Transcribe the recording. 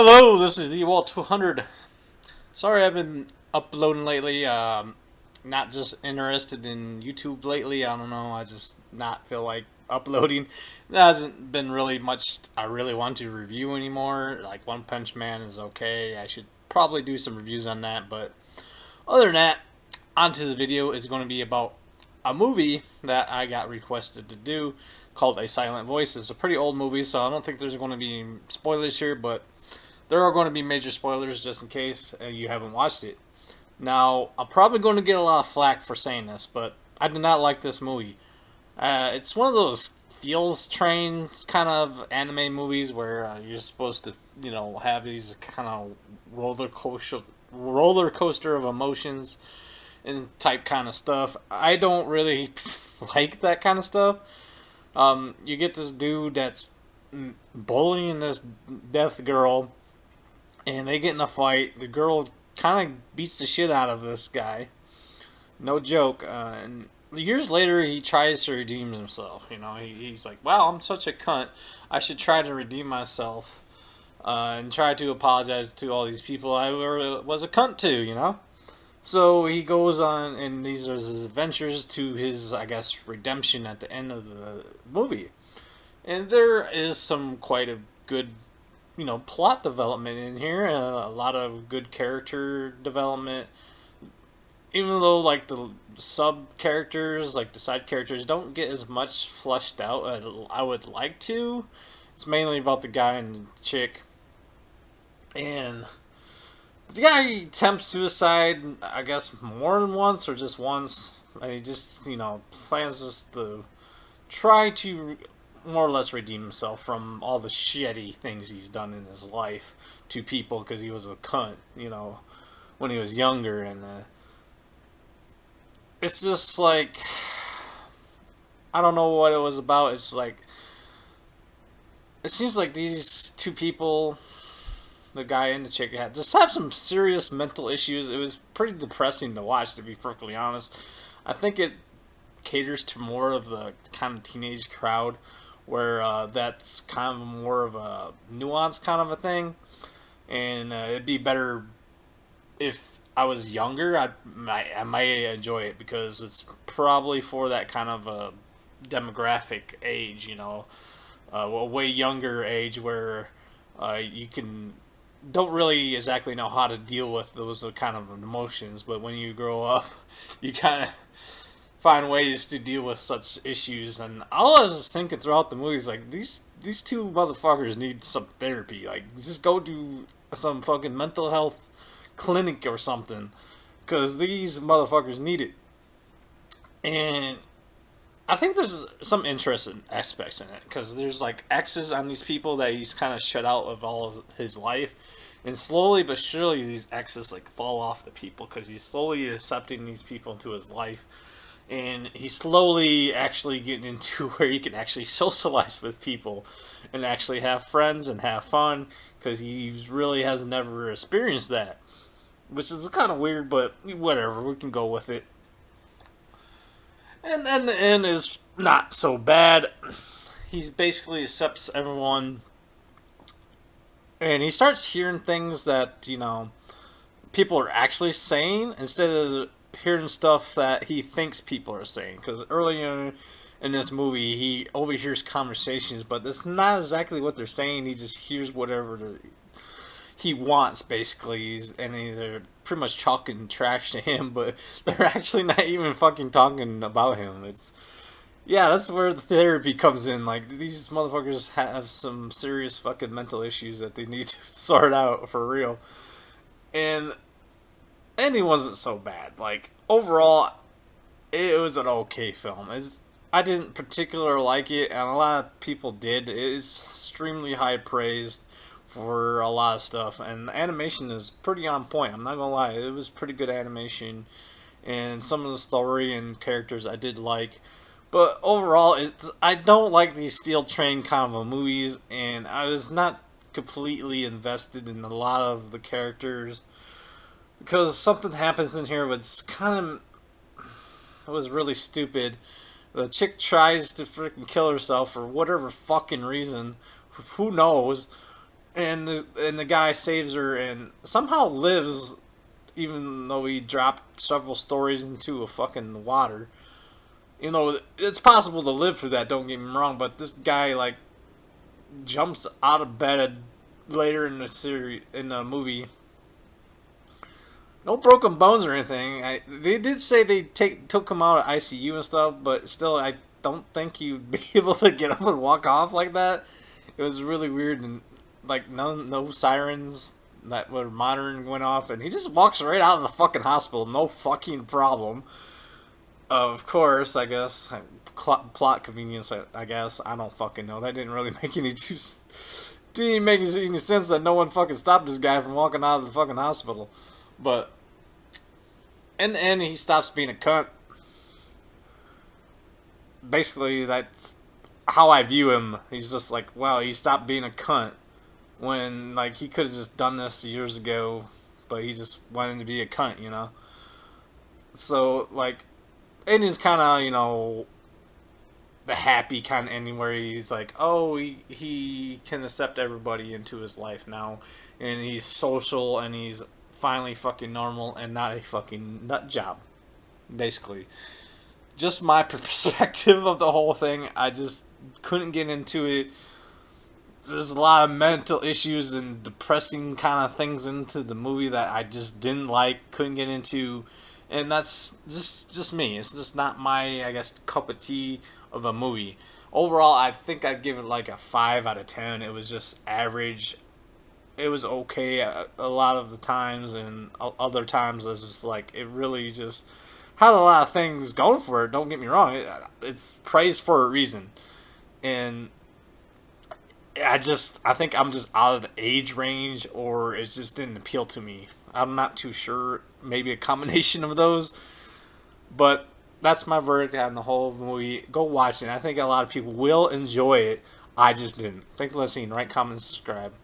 Hello, this is the Walt 200. Sorry I've been uploading lately. Not just interested in YouTube lately. I don't know. I just not feel like uploading. There hasn't been really much I really want to review anymore. Like One Punch Man is okay. I should probably do some reviews on that. But other than that, onto the video is going to be about a movie that I got requested to do called A Silent Voice. It's a pretty old movie, so I don't think there's going to be spoilers here, but there are going to be major spoilers just in case you haven't watched it. Now, I'm probably going to get a lot of flack for saying this, but I did not like this movie. It's one of those feels train kind of anime movies where you're supposed to, have these kind of roller coaster of emotions and type kind of stuff. I don't really like that kind of stuff. You get this dude that's bullying this deaf girl, and they get in a fight. The girl kind of beats the shit out of this guy. No joke. And years later, he tries to redeem himself. He's like, "Wow, I'm such a cunt. I should try to redeem myself and try to apologize to all these people I was a cunt to." So he goes on, and these are his adventures to his, I guess, redemption at the end of the movie. And there is some quite a good plot development in here, a lot of good character development. Even though like the sub characters, like the side characters, don't get as much fleshed out as I would like to. It's mainly about the guy and the chick, and the guy attempts suicide, I guess, more than once or just once. And he just plans just to try to more or less redeem himself from all the shitty things he's done in his life to people because he was a cunt, when he was younger. And it's just like, I don't know what it was about. It's like, it seems like these two people, the guy and the chick, just have some serious mental issues. It was pretty depressing to watch, to be perfectly honest. I think it caters to more of the kind of teenage crowd where that's kind of more of a nuanced kind of a thing. And it'd be better if I was younger. I might enjoy it because it's probably for that kind of a demographic age, a way younger age where you don't really exactly know how to deal with those kind of emotions. But when you grow up, you kind of find ways to deal with such issues. And all I was thinking throughout the movie is like, these two motherfuckers need some therapy. Like, just go to some fucking mental health clinic or something, because these motherfuckers need it. And I think there's some interesting aspects in it, because there's like X's on these people that he's kind of shut out of all of his life, and slowly but surely these X's like fall off the people because he's slowly accepting these people into his life, and he's slowly actually getting into where he can actually socialize with people and actually have friends and have fun, because he really has never experienced that, which is kind of weird, but whatever, we can go with it. And then the end is not so bad. He basically accepts everyone, and he starts hearing things that people are actually saying instead of hearing stuff that he thinks people are saying. Because earlier in this movie, he overhears conversations, but that's not exactly what they're saying. He just hears whatever he wants, basically, and they're pretty much talking trash to him, but they're actually not even fucking talking about him. Yeah, that's where the therapy comes in. Like, these motherfuckers have some serious fucking mental issues that they need to sort out for real. And he wasn't so bad. Like, overall, it was an okay film. I didn't particularly like it, and a lot of people did. It is extremely high praised for a lot of stuff, and the animation is pretty on point. I'm not gonna lie, it was pretty good animation, and some of the story and characters I did like. But overall, I don't like these field train kind of movies, and I was not completely invested in a lot of the characters because something happens in here that's kind of was really stupid. The chick tries to freaking kill herself for whatever fucking reason. Who knows? and the guy saves her and somehow lives, even though he dropped several stories into a fucking water. You know, it's possible to live through that. Don't get me wrong, but this guy like jumps out of bed later in the series in the movie. No broken bones or anything. They did say they took him out of ICU and stuff, but still, I don't think he'd be able to get up and walk off like that. It was really weird, and like no sirens that were modern went off, and he just walks right out of the fucking hospital, no fucking problem. Of course, I guess plot convenience. I guess I don't fucking know. That didn't really make any didn't make any sense that no one fucking stopped this guy from walking out of the fucking hospital. But in the end, he stops being a cunt. Basically, that's how I view him. He's just like, wow, he stopped being a cunt when like he could have just done this years ago, but he just wanted to be a cunt, you know. So like, ending's kind of the happy kind of ending where he's like, oh, he can accept everybody into his life now, and he's social and he's finally fucking normal and not a fucking nut job, basically. Just my perspective of the whole thing. I just couldn't get into it. There's a lot of mental issues and depressing kind of things into the movie that I just didn't like, couldn't get into, and that's just me. It's just not my, I guess, cup of tea of a movie. Overall, I think I'd give it like a 5 out of 10. It was just average. It was okay a lot of the times, and other times it's just like it really just had a lot of things going for it. Don't get me wrong, it's praised for a reason, and I think I'm just out of the age range, or it just didn't appeal to me. I'm not too sure. Maybe a combination of those, but that's my verdict on the whole movie. Go watch it. I think a lot of people will enjoy it. I just didn't. Thank you for listening. Right, comment, subscribe.